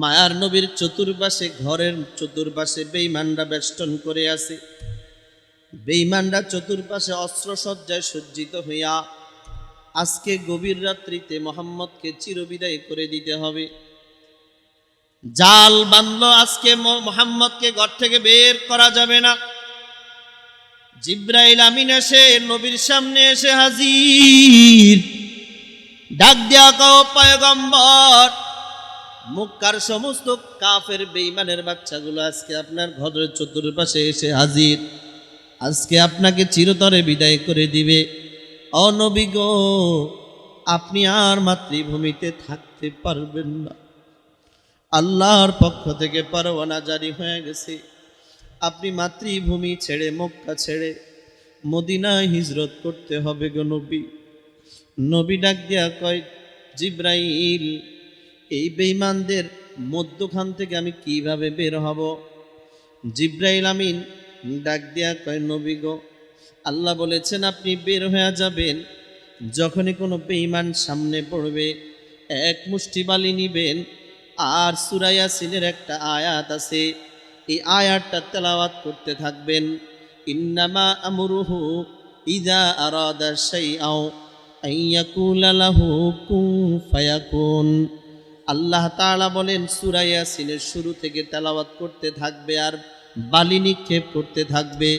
মায়ার নবীর চতুর্পাশে, ঘরের চতুর্পাশে বেঈমানরা বেষ্টন করে আছে। বেঈমানরা চতুর্পাশে অস্ত্রসজ্জায় সজ্জিত হইয়া আজকে গভীর রাত্রিতে মুহাম্মদকে চিরবিদায় করে দিতে হবে। জাল বাঁধলো, আজকে মুহাম্মদকে ঘর থেকে বের করা যাবে না। জিব্রাইল আমিন এসে নবীর সামনে এসে হাজির। ডাক দিয়া কও পয়গম্বর, মক্কার সমস্ত কাফের বেঈমানের বাচ্চাগুলো আজকে আপনার ঘরের চতুর্পাশে এসে হাজির। আজকে আপনাকে চিরতরে বিদায় করে দিবে। ও নবী গো, আপনি আর মাতৃভূমিতে থাকতে পারবেন না। আল্লাহর পক্ষ থেকে পরওয়ানা জারি হয়ে গেছে। আপনি মাতৃভূমি ছেড়ে, মক্কা ছেড়ে মদিনায় হিজরত করতে হবে গো নবী। নবী ডাক দিয়া কয়, জিব্রাইল, এই বেঈমানদের মধ্যখান থেকে আমি কিভাবে বের হব? জিব্রাইল আমিন ডাক দিয়া কয়, নবী গো, আল্লাহ বলেছেন আপনি বের হয়ে যাবেন। যখনই কোনো বেঈমান সামনে পড়বে, এক মুষ্টি বালি নিবেন, আর সূরা ইয়াসিনের একটা আয়াত আছে, এই আয়াতটা তেলাওয়াত করতে থাকবেন। ইন্নামা আমরুহু ইযা আরাদা শাইআও আইয়াকুলা লাহু কুন ফায়াকুন। আল্লাহ তাআলা বলেন, সূরা ইয়াসিনের শুরু থেকে তেলাওয়াত করতে থাকবে আর বালি নিক্ষেপ করতে থাকবে।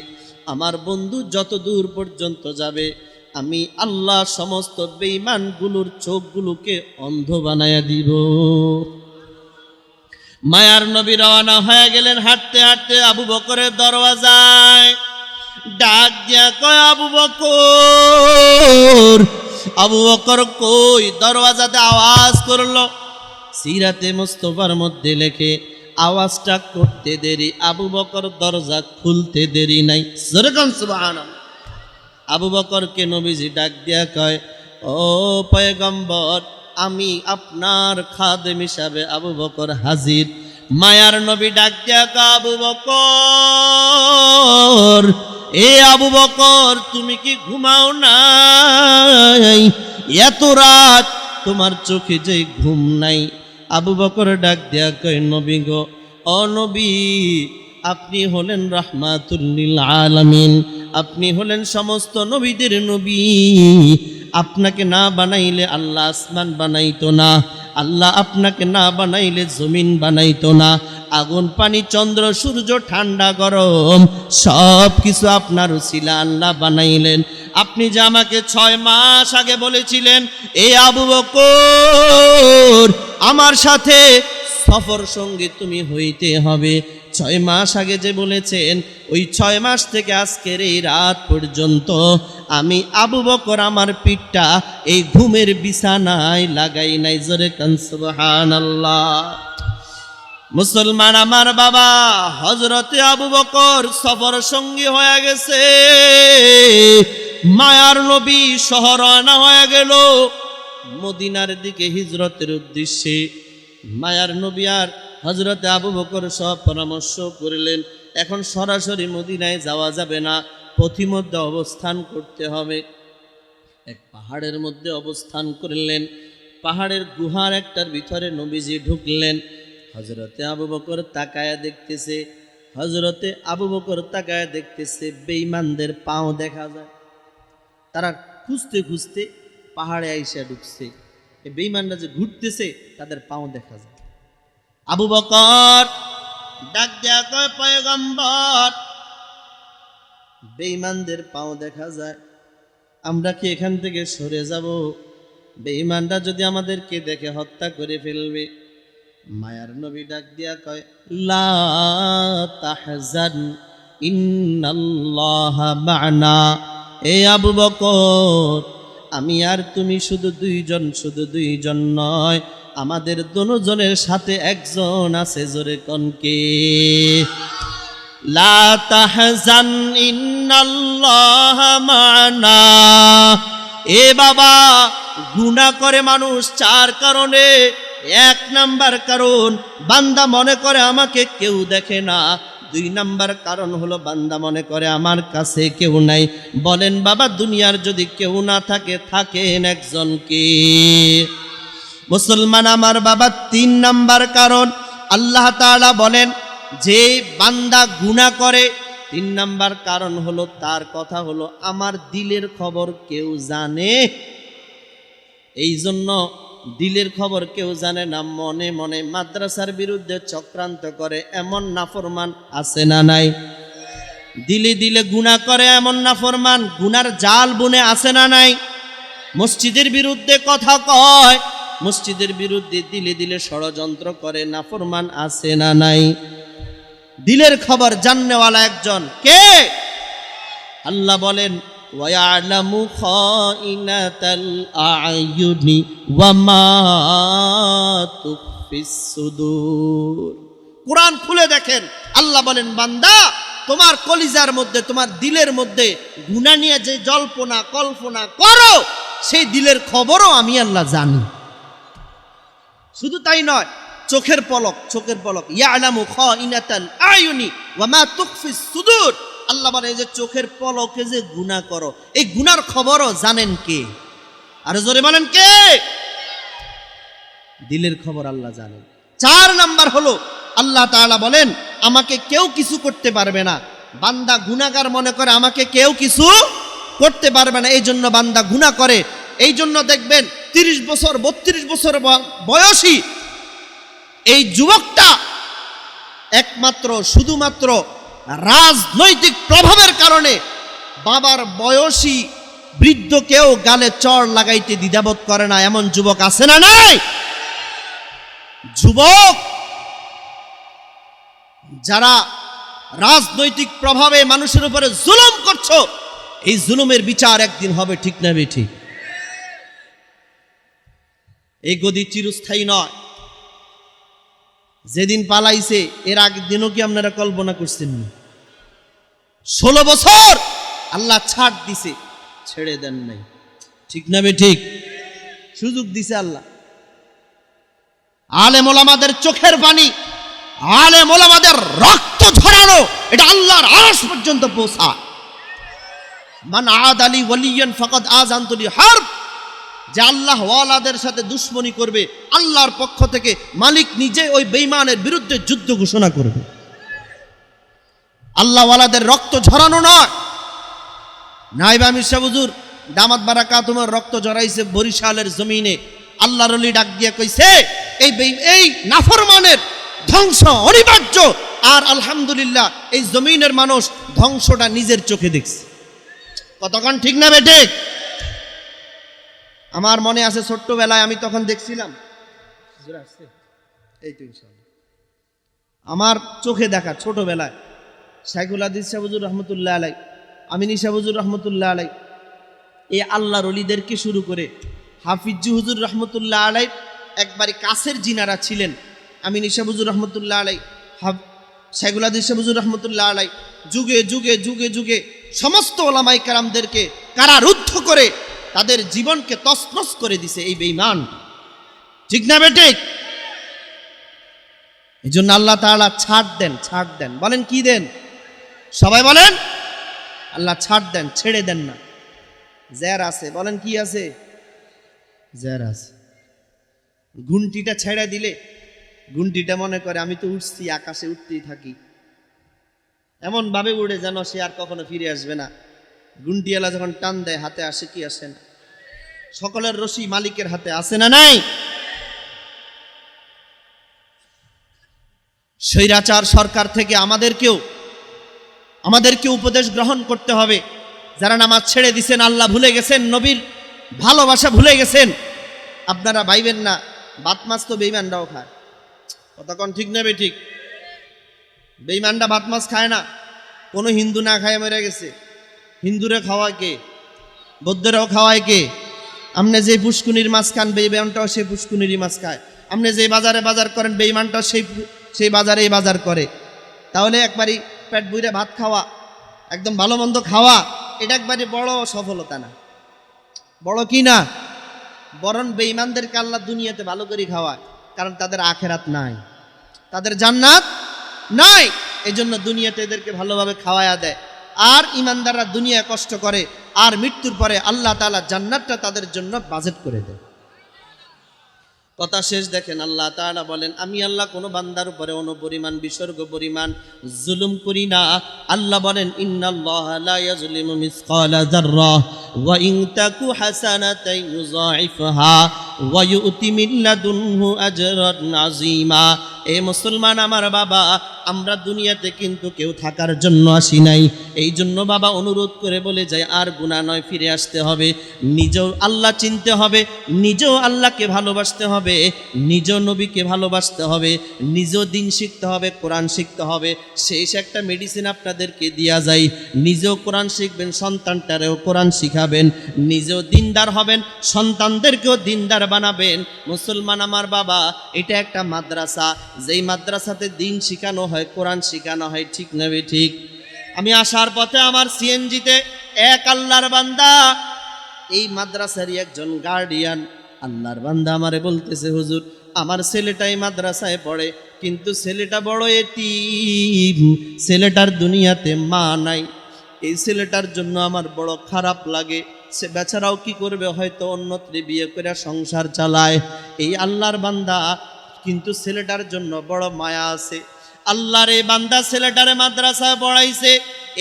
আমার বন্ধু যত দূর পর্যন্ত যাবে, আমি আল্লাহ সমস্ত বেঈমানগুলোর চোখগুলোকে অন্ধ বানায়া দিব। মায়ার নবী রওনা হয়ে গেলেন হাঁটতে হাঁটতে আবু বকরের দরওয়াজায়। ডাক দিয়া কয়, আবু বকর। আবু বকর কই? দরওয়াজাতে আওয়াজ করলো। সিরাতে মুস্তাফার মধ্যে লেখে, আওয়াজটা করতে দেরি, আবু বকর দরজা খুলতে দেরি নাই। যেরকম সুবহানাল্লাহ। আবু বকরকে নবীজি ডাক দিয়া কয়, ও পয়গম্বর, আমি আপনার খাদেম হিসাবে আবু বকর হাজির। মায়ার নবী ডাক দিয়া কয়, আবু বকর, এ আবু বকর, তুমি কি ঘুমাও নাই? এত রাত তোমার চোখে যে ঘুম নাই? আবু বকর ডাক দিয়া কয়, নবী গো, ও নবী, আপনি হলেন রাহমাতুল লিল আলামিন, আপনি হলেন সমস্ত নবীদের নবী। আপনাকে না বানাইলে আল্লাহ আসমান বানাইতো না, আল্লাহ আপনাকে না বানাইলে জমিন বানাইতো না। আগুন, পানি, চন্দ্র, সূর্য, ঠান্ডা, গরম সব কিছু আপনার উসিলা আল্লাহ বানাইলেন। আপনি যে আমাকে 6 মাস আগে বলেছিলেন, এ আবু বকর, আমার সাথে সফর সঙ্গী তুমি হইতে হবে, 6 মাস আগে যে বলেছেন, ওই 6 মাস থেকে আজকের এই রাত পর্যন্ত আমি আবু বকর আমার পিঠটা এই ঘুমের বিছানায় লাগাই নাই। জোরে কান সুবহানাল্লাহ। মুসলমান আমার বাবা, হযরতে আবু বকর সফর সঙ্গী হয়ে গেছে। মায়ার নবী শহর রওনা হয়ে গেল মদিনার দিকে হিজরতের উদ্দেশ্যে। মায়ার নবী আর হযরতে আবু বকর সব পরামর্শ করলেন, এখন সরাসরি মদিনায় যাওয়া যাবে না, পথিমধ্যে অবস্থান করতে হবে। এক পাহাড়ের মধ্যে অবস্থান করলেন। পাহাড়ের গুহার একটার ভিতরে নবীজি ঢুকলেন। হযরতে আবু বকর তাকায়া দেখতেছে, হযরতে আবু বকর তাকায়া দেখতেছে বেঈমানদের পাও দেখা যায়। তারা খুঁজতে খুঁজতে পাহাড়ে আইসা ঢুকছে। এই বেঈমানরা যে ঘুরতেছে, তাদের পাও দেখা যায়। আবু বকর ডাক দেয়া কয়, পয়গম্বর, বেঈমানদের পাও দেখা যায়, আমরা কি এখান থেকে সরে যাব? বেঈমানরা যদি আমাদেরকে দেখে হত্যা করে ফেলবে। মায়ার নবী ডাক দিয়া কয়, লা তাহজান ইন্নাল্লাহা মা'না। এ আবু বকর, আমি আর তুমি শুধু দুইজন নয়, আমাদের দুজনের সাথে একজন আছে। জোরে কোন কে? লা তাহজান ইন্নাল্লাহা মা'না। এ বাবা, গুনাহ করে মানুষ 4 কারণে। 1 নাম্বার কারণ, বান্দা মনে করে আমাকে কেউ দেখে না। 2 নাম্বার কারণ হলো বান্দা মনে করে আমার কাছে কেউ নাই। বলেন বাবা, দুনিয়ার যদি কেউ না থাকে, থাকেন একজন কে? মুসলমান আমার বাবা, 3 নাম্বার কারণ, আল্লাহ তাআলা বলেন যে বান্দা গুনাহ করে 3 নাম্বার কারণ হলো তার কথা হলো আমার দিলের খবর কেউ জানে। এই জন্য দিলের খবর কেউ জানে না, মনে মনে মাদ্রাসার বিরুদ্ধে চক্রান্ত করে এমন নাফরমান আছে না নাই? দিলে দিলে গুনাহ করে এমন নাফরমান গুনার জাল বুনে আছে না নাই? মসজিদের বিরুদ্ধে কথা কয়, মসজিদের বিরুদ্ধে দিলে দিলে ষড়যন্ত্র করে নাফরমান আছে না নাই? দিলের খবর জাননেওয়ালা একজন কে? আল্লাহ বলেন ওয়ায়ালামু খাইনাতাল আয়ুনি ওয়া মা তুখফিস সুদূর। কুরআন খুলে দেখেন, আল্লাহ বলেন বান্দা তোমার কলিজার মধ্যে তোমার দিলের মধ্যে গুনাহ নিয়ে যে জল্পনা কল্পনা করো সেই দিলের খবরও আমি আল্লাহ জানি। শুধু তাই নয়, চোখের পলক ইয়ালামু খাইনাতাল আয়ুনি ওয়া মা তুখফিস সুদূর। আল্লাহ বলে এই যে চোখের পলকে যে গুনাহ করো এই গুনার খবরও জানেন কে? আর জোরে বলেন কে? দিলের খবর আল্লাহ জানেন। 4 নাম্বার হলো আল্লাহ তাআলা বলেন আমাকে কেউ কিছু করতে পারবে না। বান্দা গুনাহগার মনে করে আমাকে কেউ কিছু করতে পারবে না, এই জন্য বান্দা গুনাহ করে। এই জন্য দেখবেন 30 বছর 32 বছর বয়সী এই যুবকটা একমাত্র শুধুমাত্র রাজনৈতিক প্রভাবের কারণে বাবার বয়সী বৃদ্ধকেও গালে চড় লাগাইতে দ্বিধাবোধ করে না, এমন যুবক আছে না নাই? যুবক যারা রাজনৈতিক প্রভাবে মানুষের উপরে জুলুম করছো, এই জুলুমের বিচার একদিন হবে, ঠিক না বেঠিক? এই গদি চিরস্থায়ী নয়। যেদিন পালাইছে এর আগের দিনও কি আপনারা কল্পনা করছেন? 16 বছর আল্লাহ ছাড় দিছে, ছেড়ে দেন নাই, ঠিক না বেঠিক? সুযোগ দিছে আল্লাহ। আলেম ওলামাদের চোখের পানি, আলেম ওলামাদের রক্ত ঝরানো, এটা আল্লাহর আরশ পর্যন্ত পৌঁছায়। মান আদালি ওয়ালিয়ান ফাকাদ আযানতু বিহারব। যে আল্লাহ ওয়ালাদের সাথে দুশমনি করবে, আল্লাহর পক্ষ থেকে মালিক নিজে ওই বেঈমানের বিরুদ্ধে যুদ্ধ ঘোষণা করবে। আল্লাহ ওয়ালাদের রক্ত ঝরানো নয়। নাইব আমির শাহ হুজুর দামাত বারাকাতুহুর রক্ত ঝরাইছে বরিশালের জমিনে। আল্লাহর ওলি ডাক দিয়ে কইছে এই নাফরমানের ধ্বংস অনিবার্য। আর আলহামদুলিল্লাহ এই জমিনের মানুষ ধ্বংসটা নিজের চোখে দেখছে। কতক্ষণ ঠিক না বেটে? আমার মনে আছে ছোট্টবেলায় আমি তখন দেখছিলাম, এই তো ইনশাআল্লাহ আমার চোখে দেখা ছোটবেলায় শাইখুল হাদিস শাহ হুজুর রহমতুল্লাহ আলাই, আমিনী শাহ হুজুর রহমতুল্লাহ আলাই, এই আল্লাহর ওলিদেরকে শুরু করে হাফিজ হুজুর রহমতুল্লাহ আলাই একবারে কাছের জিনারা ছিলেন। আমিনী শাহ হুজুর রহমতুল্লাহ আলাই, শাইখুল হাদিস শাহ হুজুর রহমতুল্লাহ আলাই যুগে যুগে যুগে যুগে সমস্ত ওলামায়ে কেরামদেরকে কারারুদ্ধ করে তাদের জীবনকে তছনছ করে দিছে এই বেঈমান, ঠিক না বেটে? এই জন্য আল্লাহ তাআলা ছাড় দেন। বলেন কি দেন? সবাই বলেন আল্লাহ ছাড় দেন, ছেড়ে দেন না। জের আছে, বলেন কি আছে? জের আছে। ঘুন্টিটা ছেড়ে দিলে ঘুন্টিটা মনে করে আমি তো উঠছি, আকাশে উঠতেই থাকি, এমন ভাবে উড়ে যেন সে আর কখনো ফিরে আসবে না। গুন্টিওয়ালা যখন টান দেয় হাতে আসে কি আসে না? সকলের রশি মালিকের হাতে আছে না নাই? স্বৈরাচার সরকার থেকে আমাদেরকে উপদেশ গ্রহণ করতে হবে। যারা নামাজ ছেড়ে দিছেন, আল্লাহ ভুলে গেছেন, নবীর ভালোবাসা ভুলে গেছেন, আপনারা ভাইবেন না ভাত মাছ তো বেঈমানরাও খায়। কতক্ষণ ঠিক নেবে? ঠিক। বেঈমানরা ভাত মাছ খায় না। কোনো হিন্দু না খায় মরে গেছে। হিন্দুরে খাওয়ায় কে? বৌদ্ধরাও খাওয়ায় কে? আপনি যে পুষ্কুনির মাছ খান বেঈমানটাও সেই পুষ্কুনিরই মাছ খায়। আপনি যে বাজারে বাজার করেন বেঈমানটাও সেই বাজারেই বাজার করে। তাহলে একবারই পেট ভরে ভাত খাওয়া, একদম ভালো মন্দ খাওয়া, এটা একবারে বড় সফলতা না? বড় কি না? বরং বেঈমানদেরকে আল্লাহ দুনিয়াতে ভালো করে খাওয়ায়, কারণ তাদের আখেরাত নাই, তাদের জান্নাত নাই। এই জন্য দুনিয়াতে এদেরকে ভালোভাবে খাওয়ায়া দেয়। আর ইমানদাররা দুনিয়া কষ্ট করে, আর মৃত্যুর পরে আল্লাহ তাআলা জান্নাতটা তাদের জন্য বাজেট করে দেয়। কথা শেষ দেখেন, আল্লাহ তাআলা বলেন আমি আল্লাহ কোনো বান্দার উপরে অনুপরিমাণ বিসর্গ পরিমাণ জুলুম করি না। আল্লাহ বলেন ইন্নাল্লাহা লা ইয়াজলিমু মিসকালা যাররা ওয়া ইন তাকু হাসানাতান ইউযাইফহা ওয়া ইউতি মিন লাদুনহু আজরান আযীমা। এ মুসলমান আমার বাবা, আমরা দুনিয়াতে কিন্তু কেউ থাকার জন্য আসি নাই। এই জন্য বাবা অনুরোধ করে বলে যায় আর গুনাহ নয়, ফিরে আসতে হবে, নিজেও আল্লাহ চিনতে হবে, নিজেও আল্লাহকে ভালোবাসতে হবে, নিজেও নবীকে ভালোবাসতে হবে, নিজেও দিন শিখতে হবে, কোরআন শিখতে হবে। শেষ একটা মেডিসিন আপনাদেরকে দেয়া যায়, নিজেও কোরআন শিখবেন, সন্তানটারেও কোরআন শিখাবেন, নিজেও দিনদার হবেন, সন্তানদেরকেও দিনদার বানাবেন। মুসলমান আমার বাবা, এটা একটা মাদ্রাসা, যেই মাদ্রাসাতে দিন শিখানো হয়, কোরআন শিখানো হয়, ঠিক না ঠিক? আমি আসার পথে আমার সিএনজিতে এক আল্লাহর বান্দা, এই মাদ্রাসারই একজন গার্ডিয়ান আল্লাহর বান্দা আমারে বলতেছে, হুজুর আমার ছেলেটাই মাদ্রাসায় পড়ে, কিন্তু ছেলেটা বড় এতিম, ছেলেটার দুনিয়াতে মা নাই, এই ছেলেটার জন্য আমার বড় খারাপ লাগে। সে বেচারাও কি করবে, হয়তো অন্যত্রে বিয়ে করে সংসার চালায়। এই আল্লাহর বান্দা কিন্তু ছেলেটার জন্য বড় মায়া আছে। আল্লাহর এই বান্দা ছেলেটারে মাদ্রাসায় পড়াইছে।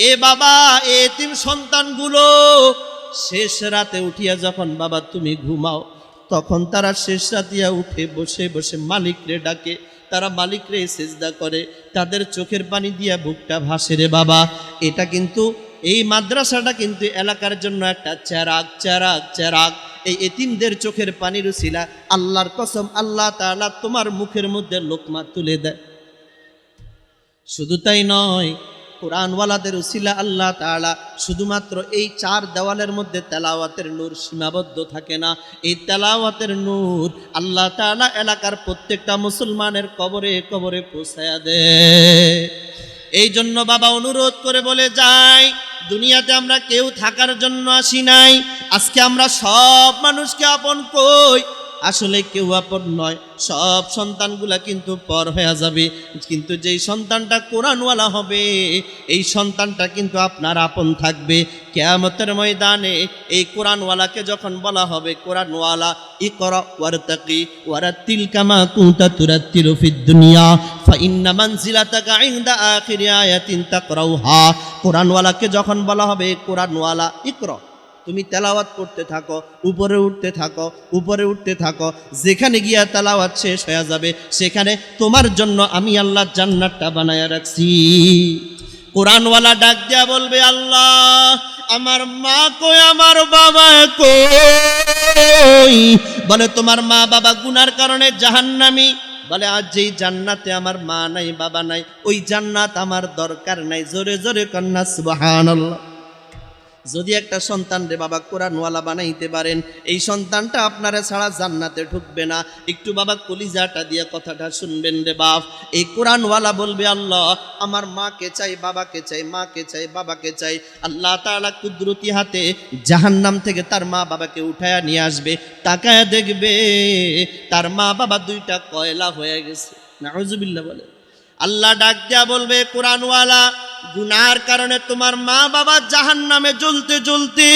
এ বাবা, এতিম সন্তানগুলো শেষ রাতে উঠিয়া যখন বাবা তুমি ঘুমাও, তখন তারা শেষ রাতিয়া উঠে বসে বসে মালিকরে ডাকে, তারা মালিকরে সেজদা করে, তাদের চোখের পানি দিয়া বুকটা ভাসে রে বাবা। এটা কিন্তু এই মাদ্রাসাটা কিন্তু এলাকার জন্য একটা চেরাগ চেরাগ চেরাগ। এই এতিমদের চোখের পানির উসিলা আল্লাহর কসম আল্লাহ তাআলা তোমার মুখের মধ্যে লোকমা তুলে দেয়। শুধু তাই নয়, কোরআনওয়ালাদের উসিলা আল্লাহ তাআলা শুধুমাত্র এই চার দেওয়ালের মধ্যে তেলাওয়াতের নূর সীমাবদ্ধ থাকে না, এই তেলাওয়াতের নূর আল্লাহ তাআলা এলাকার প্রত্যেকটা মুসলমানের কবরে কবরে পৌঁছায়া দেয়। এই জন্য বাবা অনুরোধ করে বলে যাই, দুনিয়াতে আমরা কেউ থাকার জন্য আসি নাই। আজকে আমরা সব মানুষকে আপন কই, আসলে কেউ আপন নয়, সব সন্তানগুলা কিন্তু পর হয়ে যাবে। কিন্তু যেই সন্তানটা কোরআনওয়ালা হবে, এই সন্তানটা কিন্তু আপনার আপন থাকবে। কিয়ামতের ময়দানে এই কোরআনওয়ালাকে যখন বলা হবে, কোরআনওয়ালা ইকরা ওয়ারতাকি ওয়ারাতিল কামা কুনতা তুরাতিলু ফিদ দুনিয়া ফাইন্না মানজিলাতাকা ইনদা আখিরি আয়াতিন তাকরাউহা। কোরআনওয়ালাকে যখন বলা হবে, কোরআনওয়ালা ইকরা, তুমি তেলাওয়াত করতে থাকো, উপরে উঠতে থাকো, উপরে উঠতে থাকো, যেখানে গিয়া তেলাওয়াত শেষ হয়ে যাবে সেখানে তোমার জন্য আমি আল্লাহ জান্নাতটা বানায়া রাখছি। কোরআনওয়ালা ডাক দিয়া বলবে, আল্লাহ আমার মা কই, আমার বাবা কই? বলে তোমার মা বাবা গুনার কারণে জাহান্নামী। বলে আজ যেই জান্নাতে আমার মা নাই বাবা নাই, ওই জান্নাত আমার দরকার নাই। জোরে জোরে কন্যা সুবহানাল্লাহ। যদি একটা সন্তান রে বাবা কোরআনওয়ালা বানাইতে পারেন, এই সন্তানটা আপনারা ছাড়া জান্নাতে ঢুকবে না। একটু বাবা কলিজাটা দিয়ে কথাটা শুনবেন রে বাপ। এই কোরআনওয়ালা বলবে, আল্লাহ আমার মাকে চাই, বাবাকে চাই, মাকে চাই, বাবাকে চাই। আল্লাহ তাআলা কুদরতি হাতে জাহান্নাম থেকে তার মা বাবাকে উঠায়া নিয়ে আসবে, তাকায়া দেখবে তার মা বাবা দুইটা কয়লা হয়ে গেছে। নাউজুবিল্লাহ বলে। আল্লাহ ডাক দিয়া বলবে, কোরআনওয়ালা গুনার কারণে তোমার মা বাবা জাহান্নামে জ্বলতে জ্বলতে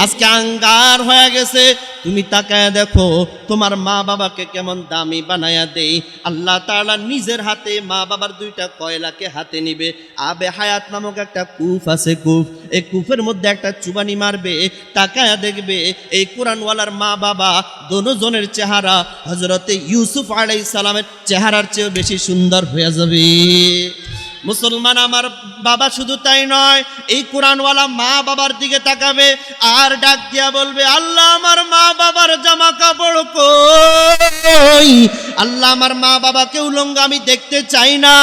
আজকে আঙ্গার হয়ে গেছে। তুমি তাকায়া দেখো তোমার মা বাবাকে কেমন দামি বানায়া দেই। আল্লাহ তাআলা নিজের হাতে মা বাবার দুইটা কয়লাকে হাতে নিবে। আবে হায়াত নামক একটা কূপ আছে, কূপ, এই কূপের মধ্যে একটা চুবানি মারবে, তাকায়া দেখবে এই কোরআনওয়ালার মা বাবা দোনোজনের চেহারা হযরতে ইউসুফ আলাইহিস সালামের চেহারার চেয়েও বেশি সুন্দর হয়ে যাবে। মুসলমান আমার বাবা, শুধু তাই নয়, এই কোরআনওয়ালা মা বাবার দিকে তাকাবে আর ডাক দিয়া বলবে, আল্লাহ আমার মা বাবার জামা কাপড় কই? আল্লাহ আমার মা বাবাকে উলঙ্গ আমি দেখতে চাই না।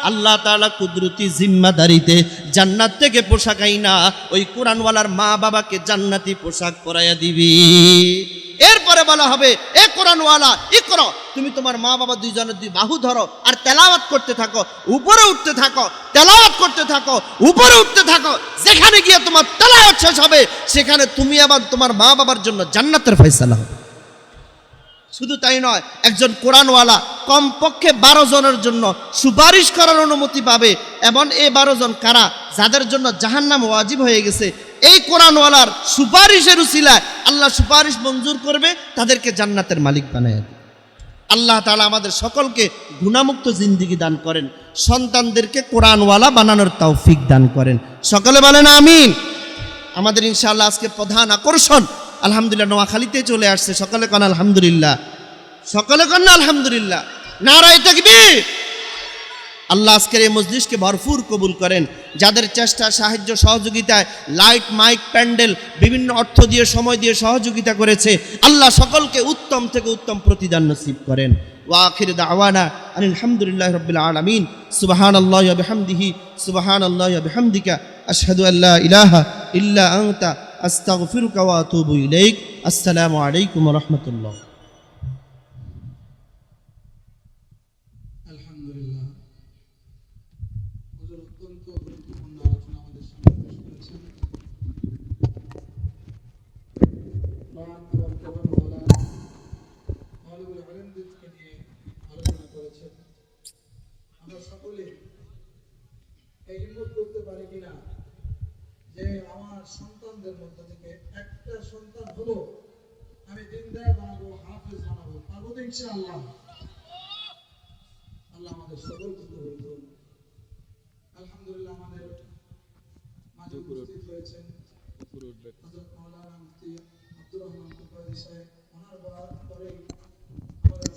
আল্লাহ তাআলা কুদরতি জিম্মাদারিতে জান্নাত থেকে পোশাক আইনা ওই কোরআনওয়ালার মা বাবাকে জান্নাতি পোশাক পরাইয়া দিবি। এরপরে বলা হবে, এ কোরআনওয়ালা ইকরা, তুমি তোমার মা বাবা দুইজনের দুই বাহু ধরো আর তেলাওয়াত করতে থাকো, উপরে উঠতে থাকো, তেলাওয়াত করতে থাকো, উপরে উঠতে থাকো। যেখানে গিয়ে তোমার তেলাওয়াত শেষ হবে সেখানে তুমি আবার তোমার মা বাবার জন্য জান্নাতের ফয়সালা হবে। শুধু তাই নয়, একজন কোরআনওয়ালা কমপক্ষে 12 জনের জন্য সুপারিশ করার অনুমতি পাবে। এবং এই 12 জন কারা? যাদের জন্য জাহান্নাম ওয়াজিব হয়ে গেছে, এই কোরআনওয়ালার সুপারিশের উসিলায় আল্লাহ সুপারিশ মঞ্জুর করবে, তাদেরকে জান্নাতের মালিক বানায় দেবে। আল্লাহ তাআলা আমাদের সকলকে গুনাহমুক্ত জিন্দেগি দান করেন, সন্তানদেরকে কোরআনওয়ালা বানানোর তৌফিক দান করেন। সকলে বলেন আমিন। আমাদের ইনশাআল্লাহ আজকে প্রধান আকর্ষণ আলহামদুলিল্লাহ নোয়াখালীতে চলে আসছে। সকলে কোন আলহামদুলিল্লাহ, সকলে কোন আলহামদুলিল্লাহ, নারায়ে তাকবীর। আল্লাহ আজকের এই মজলিসকে ভরপুর কবুল করেন। যাদের চেষ্টা সাহায্য সহযোগিতায় লাইট মাইক প্যান্ডেল বিভিন্ন অর্থ দিয়ে সময় দিয়ে সহযোগিতা করেছে, আল্লাহ সকলকে উত্তম থেকে উত্তম প্রতিদান নসিব করেন। ওয়া আখির দাওয়ানা আলহামদুলিল্লাহি রাব্বিল আলামিন। সুবহানাল্লাহি ওয়া বিহামদিহি সুবহানাল্লাহি ওয়া বিহামদিকা আশহাদু আল্লা ইলাহা ইল্লা আনতা আস্তাগফিরুকা ওয়া আতুবু ইলাইক। আসসালামু আলাইকুম ওয়া রাহমাতুল্লাহ। আলহামদুলিল্লাহ, হুজুর অত্যন্ত গুরুত্বপূর্ণ আলোচনা আমাদের সামনে পেশ করেছেন। মহান এবং প্রবন্ধওয়ালা আলিমুল আলিমদেরকে নিয়ে আলোচনা করেছেন। আমরা সকলে এই হিম্মত করতে পারি কিনা যে আমার সন্তানদের মধ্য থেকে একটা সন্তান হলো আমি দিনদার বানাবো, হাফেজ বানাবো, পারবো তো ইনশাআল্লাহ? আল্লাহ আমাদের সকলকে কবুল করুন। আলহামদুলিল্লাহ, আমাদের মাঝে উপস্থিত হয়েছেন হযরত মাওলানা মুফতি আব্দুর রহমান কুপারি সাহেব। ওনার বলার পরেই আমাদের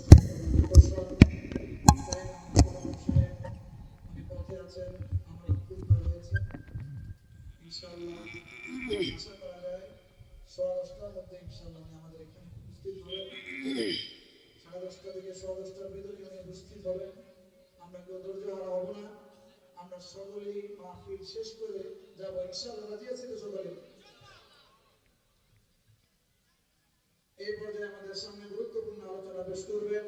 উনি পথে আছেন, আমরা উপস্থিত হয়েছেন। ইনশাআল্লাহ আশা করা যায় 10:30টার মধ্যে ইনশাআল্লাহ উনি আমাদের এখানে উপস্থিত হবেন। 10:30 থেকে 10:30টার ভিতরে উনি উপস্থিত হবেন। আমরা কেউ ধৈর্য হারা হব না, আমরা সকলেই মাহফিল শেষ করে যাব ইনশাআল্লাহ। রাজি আছি তো সকলে? এই পর্যায়ে আমাদের সামনে গুরুত্বপূর্ণ আলোচনা পেশ করবেন